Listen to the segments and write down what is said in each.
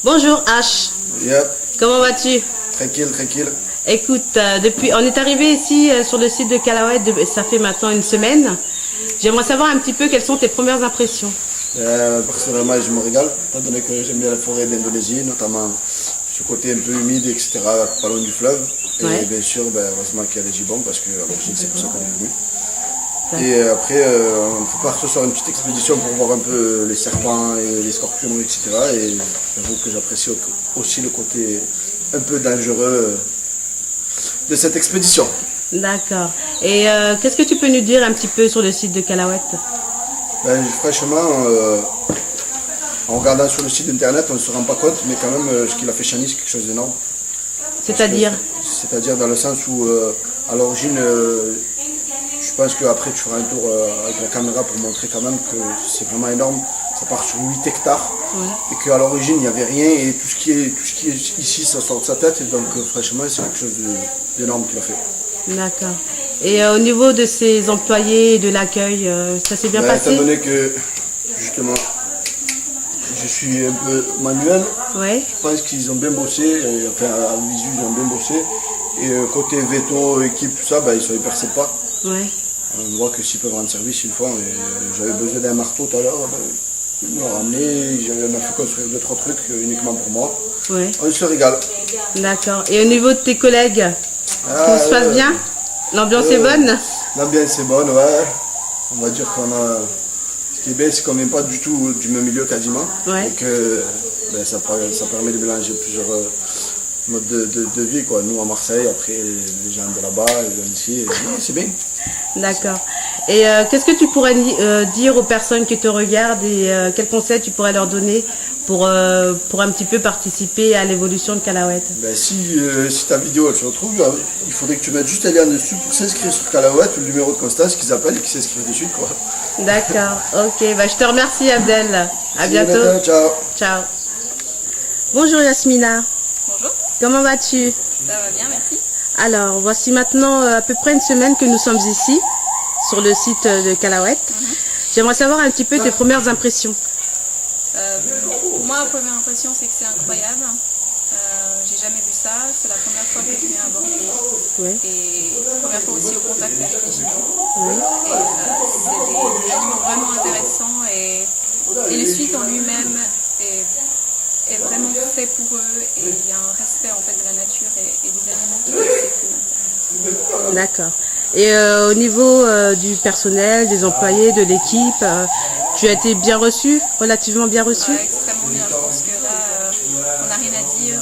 Bonjour H. Yep. Comment vas-tu? Tranquille, tranquille. Écoute, on est arrivé ici sur le site de Callaway, ça fait maintenant une semaine. J'aimerais savoir un petit peu quelles sont tes premières impressions. Personnellement, je me régale, étant donné que j'aime bien la forêt d'Indonésie, notamment ce côté un peu humide, etc., pas loin du fleuve. Ouais. Et bien sûr, heureusement qu'il y a les gibbons, parce que à l'origine, c'est pour ça qu'on est venu. Et après, on prépare ce soir une petite expédition pour voir un peu les serpents et les scorpions, etc. Et j'avoue que j'apprécie aussi le côté un peu dangereux de cette expédition. D'accord. Et qu'est-ce que tu peux nous dire un petit peu sur le site de Callaway? Franchement, en regardant sur le site internet, on ne se rend pas compte, mais quand même, ce qu'il a fait Chani, c'est quelque chose d'énorme. C'est-à-dire? C'est-à-dire dans le sens où, à l'origine, je pense qu'après tu feras un tour avec la caméra pour montrer quand même que c'est vraiment énorme. Ça part sur 8 hectares. Ouais. Et qu'à l'origine il n'y avait rien et tout ce qui est ici ça sort de sa tête. Et donc franchement c'est quelque chose d'énorme qu'il a fait. D'accord. Et au niveau de ses employés et de l'accueil, ça s'est bien passé? Étant donné que justement je suis un peu manuel, ouais. Je pense qu'ils ont bien bossé, enfin à visu ils ont bien bossé. Et côté veto, équipe, tout ça, ils sont hyper sympas. Ouais. On voit que s'ils peuvent rendre service, ils le font. J'avais besoin d'un marteau tout à l'heure. Ils m'ont ramené, on a fait construire 2-3 trucs uniquement pour moi. Ouais. On se régale. D'accord. Et au niveau de tes collègues, tout se passe bien? L'ambiance est bonne? L'ambiance est bonne, ouais. On va dire qu'on a... Ce qui est bien, c'est qu'on n'est pas du tout du même milieu quasiment. Ouais. Et que ça permet de mélanger plusieurs mode de vie, quoi. Nous à Marseille, après les gens de là-bas, les gens d'ici, c'est bien. D'accord. Et qu'est-ce que tu pourrais dire aux personnes qui te regardent et quels conseils tu pourrais leur donner pour un petit peu participer à l'évolution de Callaway? Si ta vidéo elle se retrouve, il faudrait que tu mettes juste un lien dessus pour s'inscrire sur Callaway, le numéro de Constance qu'ils appellent et qu'ils s'inscrivent dessus, quoi. D'accord, ok. Je te remercie Abdel. À bientôt. Ciao. Ciao. Bonjour Yasmina. Bonjour. Comment vas-tu? Ça va bien, merci. Alors, voici maintenant à peu près une semaine que nous sommes ici, sur le site de Callaway. J'aimerais savoir un petit peu tes premières impressions. Pour moi, la première impression, c'est que c'est incroyable. J'ai jamais vu ça. C'est la première fois que je viens à Bordeaux. Ouais. Et la première fois aussi au contact avec les gibbons. Oui. Et c'est des animaux vraiment intéressants. Et le site en lui-même est vraiment fait pour eux et il y a un respect en fait de la nature et des animaux qui est assez cool. D'accord. Et au niveau du personnel, des employés, de l'équipe, tu as été bien reçu, relativement bien reçu? Extrêmement bien, je pense que là on n'a rien à dire,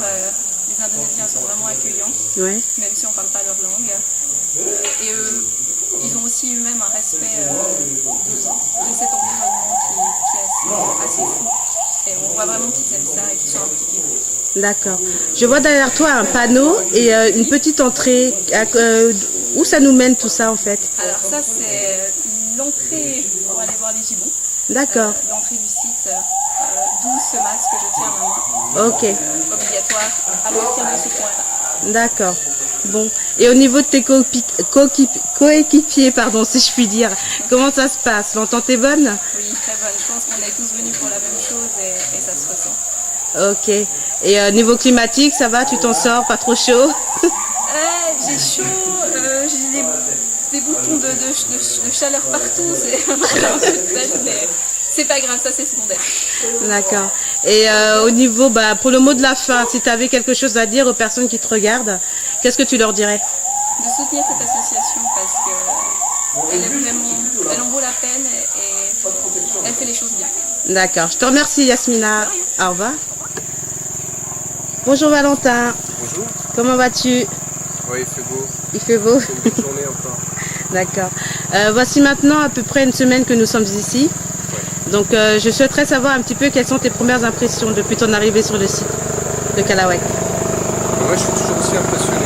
les Indonésiens sont vraiment accueillants, même si on ne parle pas leur langue. Et ils ont aussi eux-mêmes un respect de cet environnement qui est assez fou. Et on voit vraiment qu'ils aiment ça et qu'ils sont impliqués. D'accord. Je vois derrière toi un panneau et une petite entrée. Où ça nous mène tout ça en fait? Alors ça c'est l'entrée pour aller voir les gibbons. D'accord. L'entrée du site, d'où ce masque que je tiens à ma main. Ok. Obligatoire à partir de ce point-là. D'accord. Bon. Et au niveau de tes coéquipiers, pardon, si je puis dire, comment ça se passe? L'entente est bonne? Oui, très bonne. Je pense qu'on est tous venus pour la même chose et ça se ressent. Ok. Et niveau climatique, ça va? Tu t'en sors? Pas trop chaud? J'ai chaud, j'ai des boutons de chaleur partout. C'est un peu de peine, mais c'est pas grave, ça c'est secondaire. D'accord. Et au niveau, pour le mot de la fin, si tu avais quelque chose à dire aux personnes qui te regardent, qu'est-ce que tu leur dirais? De soutenir cette association parce qu'elle en vaut la peine et elle fait les choses bien. D'accord. Je te remercie Yasmina. Au revoir. Bonjour Valentin. Bonjour. Comment vas-tu? Oui, il fait beau. Il fait beau? C'est une belle journée encore. D'accord. Voici maintenant à peu près une semaine que nous sommes ici. Ouais. Donc je souhaiterais savoir un petit peu quelles sont tes premières impressions depuis ton arrivée sur le site de Callaway. Moi je suis toujours aussi impressionné.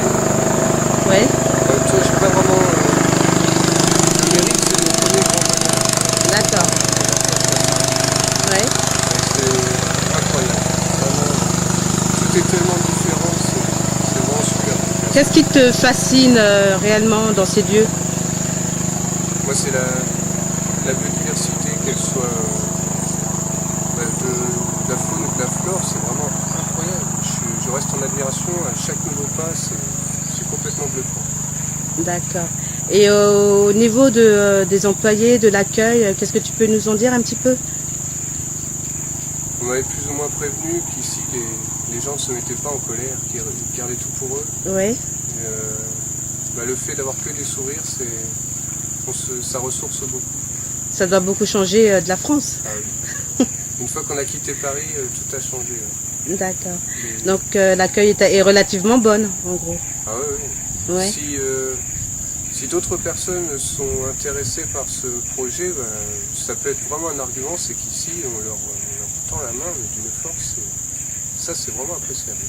Oui. Je ne sais pas vraiment... le mérite c'est le premier grand voyage. D'accord. Oui. C'est incroyable. Vraiment, tout est tellement différent, c'est vraiment super. Qu'est-ce qui te fascine réellement dans ces lieux? Moi c'est la biodiversité, qu'elle soit de la faune ou de la flore, c'est vraiment incroyable. D'accord. Et au niveau des employés, de l'accueil, qu'est-ce que tu peux nous en dire un petit peu? On m'avait plus ou moins prévenu qu'ici les gens ne se mettaient pas en colère, qu'ils gardaient tout pour eux. Oui. Et, le fait d'avoir que des sourires, ça ressource beaucoup. Ça doit beaucoup changer de la France. Ah oui. Une fois qu'on a quitté Paris, tout a changé. D'accord. Donc l'accueil est relativement bonne, en gros. Ah oui, oui. Ouais. Si d'autres personnes sont intéressées par ce projet, ça peut être vraiment un argument, c'est qu'ici on leur tend la main mais d'une force. Ça c'est vraiment appréciable.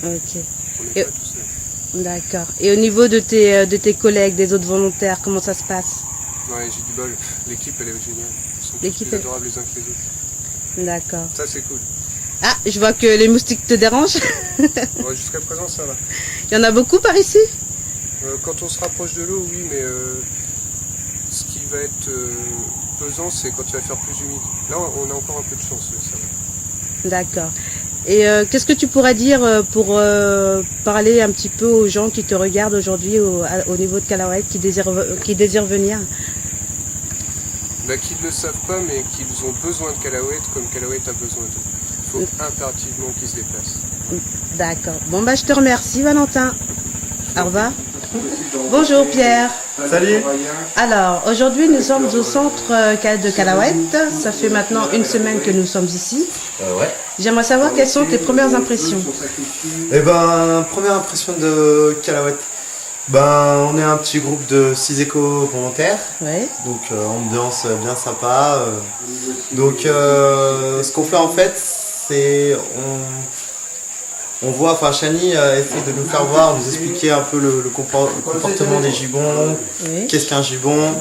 Ok. On n'est pas tout seul. D'accord. Et au niveau de tes collègues, des autres volontaires, comment ça se passe? Ouais, j'ai du bol. L'équipe elle est géniale. Ils sont tous L'équipe plus adorables les uns que les autres. D'accord. Ça c'est cool. Ah, je vois que les moustiques te dérangent. Ouais, jusqu'à présent ça va. Il y en a beaucoup par ici? Quand on se rapproche de l'eau, oui, mais ce qui va être pesant, c'est quand il va faire plus humide. Là, on a encore un peu de chance, ça va. D'accord. Et qu'est-ce que tu pourrais dire pour parler un petit peu aux gens qui te regardent aujourd'hui au niveau de Calaouet, qui désirent venir? Qui ne le savent pas, mais qu'ils ont besoin de Calaouet comme Calaouet a besoin d'eux. Il faut impérativement qu'ils se déplacent. D'accord. Bon, je te remercie, Valentin. Au revoir. Bonjour Pierre. Salut. Alors, aujourd'hui nous sommes au centre de Calaouet. Ça fait maintenant une semaine que nous sommes ici. Ouais. J'aimerais savoir quelles sont tes premières impressions. Première impression de Calaouet. On est un petit groupe de 6 éco-volontaires. Ouais. Donc ambiance bien sympa. Donc ce qu'on fait en fait, c'est on voit, Chani essaie de nous faire voir, nous expliquer un peu le comportement des gibbons, Oui. qu'est-ce qu'un gibbon,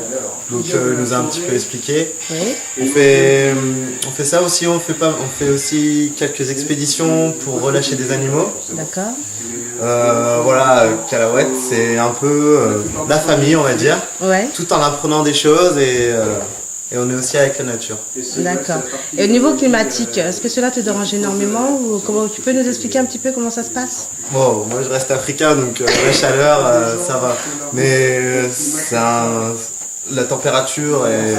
donc il nous a un petit peu expliqué. Oui. On fait ça aussi, on fait aussi quelques expéditions pour relâcher des animaux. D'accord. Voilà, Calaouet, c'est un peu la famille, on va dire, Ouais. tout en apprenant des choses et on est aussi avec la nature. D'accord. Et au niveau climatique, est-ce que cela te dérange énormément ou comment tu peux nous expliquer un petit peu comment ça se passe? Bon, moi je reste africain, donc la chaleur, ça va. Mais la température est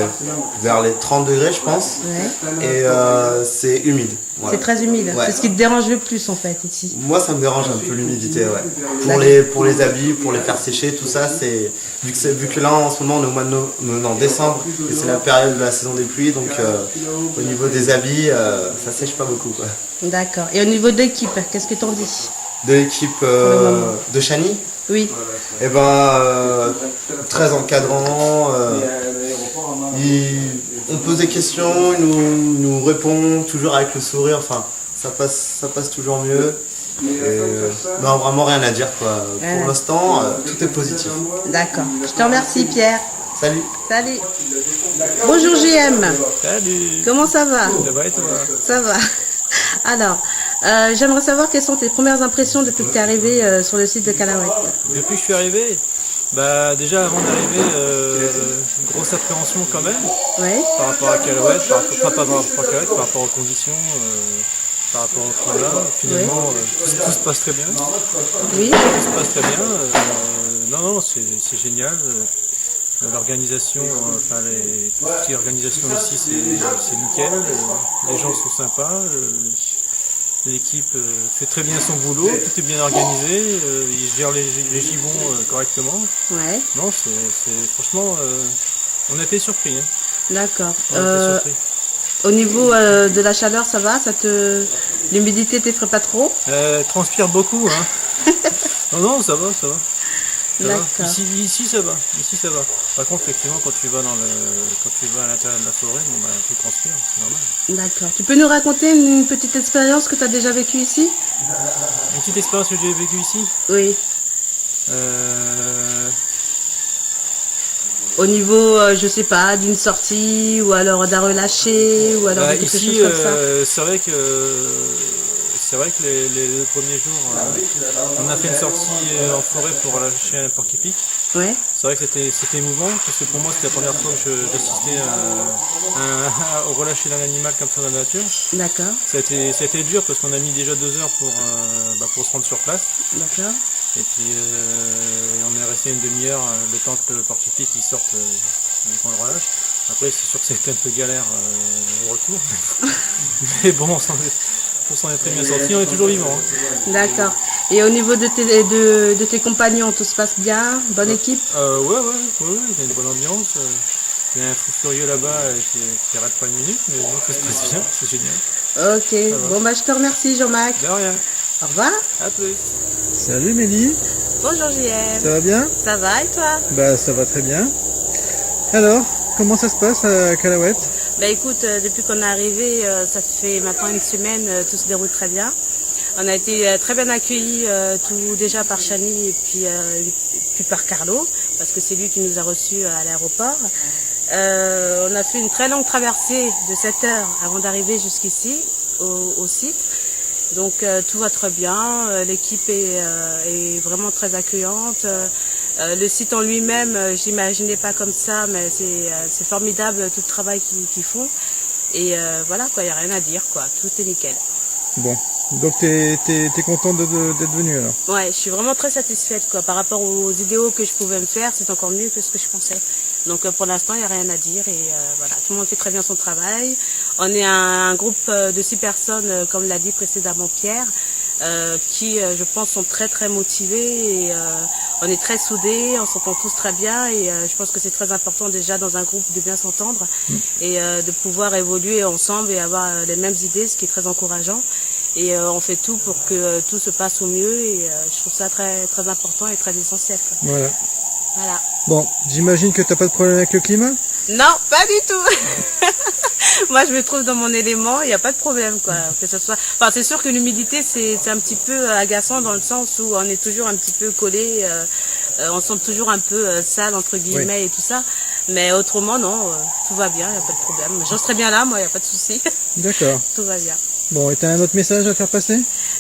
vers les 30 degrés, je pense. Ouais. Et c'est humide. Voilà. C'est très humide. Ouais. C'est ce qui te dérange le plus en fait ici. Moi, ça me dérange un peu l'humidité, ouais. Pour les habits, pour les faire sécher, tout ça, c'est vu que là en ce moment on est au mois de décembre et c'est la période de la saison des pluies, donc au niveau des habits, ça sèche pas beaucoup, quoi. D'accord. Et au niveau de l'équipe, qu'est-ce que t'en dis? De l'équipe de Chani, Oui. très encadrant. On pose des questions, il nous répond toujours avec le sourire. Enfin, ça passe toujours mieux. Non, vraiment rien à dire, quoi. Pour l'instant, tout est positif. D'accord. Je te remercie Pierre. Salut. Salut. Bonjour JM. Salut. Comment ça va? Ça va et toi? Ça va. Alors, j'aimerais savoir quelles sont tes premières impressions depuis que tu es arrivé sur le site de Calaouet. Depuis que je suis arrivé, déjà avant d'arriver, grosse appréhension quand même Oui. par rapport à Calaouet, par rapport aux conditions, par rapport au climat. Finalement, tout se passe très bien. Oui. Tout se passe très bien. Non, c'est génial. L'organisation, tout ce qui est organisation ici, c'est nickel. Les gens sont sympas. L'équipe fait très bien son boulot, tout est bien organisé, ils gèrent les gibbons correctement. Ouais. Non, franchement, on a été surpris. Hein. D'accord. On a été surpris. Au niveau de la chaleur, ça va? L'humidité t'effraie pas trop? Transpire beaucoup. Hein. Non, ça va. Ça va. D'accord. Ici ça va. Par contre, effectivement, quand tu vas à l'intérieur de la forêt, tu transpires, c'est normal. D'accord. Tu peux nous raconter une petite expérience que tu as déjà vécue ici? Une petite expérience que j'ai vécue ici. Oui. Au niveau, je sais pas, d'une sortie ou alors d'un relâché ou alors de quelque ici, chose comme ça. C'est vrai que les premiers jours, on a fait une sortie en forêt pour relâcher un porc-épic. Ouais. C'est vrai que c'était émouvant, parce que pour moi c'était la première fois que j'assistais au relâcher d'un animal comme ça dans la nature. D'accord. Ça a été dur parce qu'on a mis déjà 2 heures pour se rendre sur place. D'accord. Et puis on est resté une demi-heure, le temps que le porc-épic il sorte qu'on le relâche. Après c'est sûr que c'était un peu galère au retour. Mais bon, on s'en est très bien sorti, on est toujours vivant. Hein. D'accord. Et au niveau de tes compagnons, tout se passe bien? Bonne équipe? Ouais, il y a une bonne ambiance. Il y a un fou furieux là-bas qui arrête pas une minute, mais non, ça se passe bien, c'est génial. Ok, bon bah je te remercie Jean-Marc. De rien. Au revoir. À plus. Salut Mélie, Bonjour JM. ça va bien? Ça va et toi? Bah ça va très bien. Alors, comment ça se passe à Calaouette? Bah écoute, depuis qu'on est arrivé, ça fait maintenant une semaine, tout se déroule très bien. On a été très bien accueillis, tout déjà par Chani et puis par Carlo, parce que c'est lui qui nous a reçus à l'aéroport. On a fait une très longue traversée de 7 heures avant d'arriver jusqu'ici, au site. Donc tout va très bien, l'équipe est vraiment très accueillante. Le site en lui-même, j'imaginais pas comme ça, mais c'est formidable tout le travail qu'ils font. Et voilà, quoi, il n'y a rien à dire, quoi, tout est nickel. Bon, donc t'es contente d'être venue alors? Ouais, je suis vraiment très satisfaite, quoi. Par rapport aux idéaux que je pouvais me faire, c'est encore mieux que ce que je pensais. Donc pour l'instant, il n'y a rien à dire et voilà, tout le monde fait très bien son travail. On est un groupe de 6 personnes, comme l'a dit précédemment Pierre, qui, je pense, sont très très motivés et on est très soudés, on s'entend tous très bien et je pense que c'est très important déjà dans un groupe de bien s'entendre et de pouvoir évoluer ensemble et avoir les mêmes idées, ce qui est très encourageant. Et on fait tout pour que tout se passe au mieux et je trouve ça très très important et très essentiel, quoi. Voilà. Voilà. Bon, j'imagine que t'as pas de problème avec le climat? Non, pas du tout. Moi, je me trouve dans mon élément, il n'y a pas de problème, quoi. Que ce soit. Enfin, c'est sûr que l'humidité, c'est un petit peu agaçant dans le sens où on est toujours un petit peu collé, on sent toujours un peu sale entre guillemets et tout ça. Mais autrement, non, tout va bien, il n'y a pas de problème. Je serai bien là, moi, il n'y a pas de souci. D'accord. Tout va bien. Bon, et t'as un autre message à faire passer?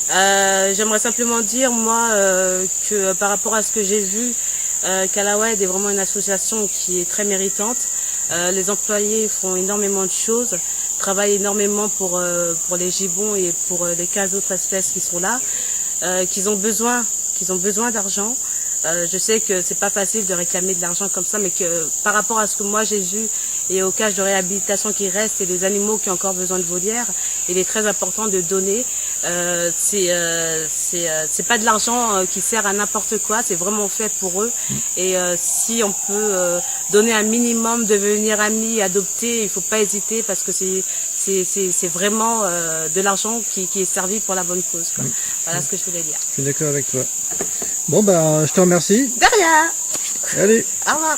J'aimerais simplement dire, moi, que par rapport à ce que j'ai vu, Calaouette est vraiment une association qui est très méritante. Les employés font énormément de choses, travaillent énormément pour les gibbons et pour les 15 autres espèces qui sont là, qu'ils ont besoin d'argent. Je sais que c'est pas facile de réclamer de l'argent comme ça, mais que par rapport à ce que moi j'ai vu et aux cages de réhabilitation qui restent et les animaux qui ont encore besoin de volières, il est très important de donner. C'est pas de l'argent qui sert à n'importe quoi, c'est vraiment fait pour eux. Et si on peut donner un minimum, devenir amis, adopter, il faut pas hésiter parce que c'est vraiment de l'argent qui est servi pour la bonne cause, quoi. Voilà ce que je voulais dire. Je suis d'accord avec toi. Bon, bah, je te remercie. De rien. Allez. Au revoir.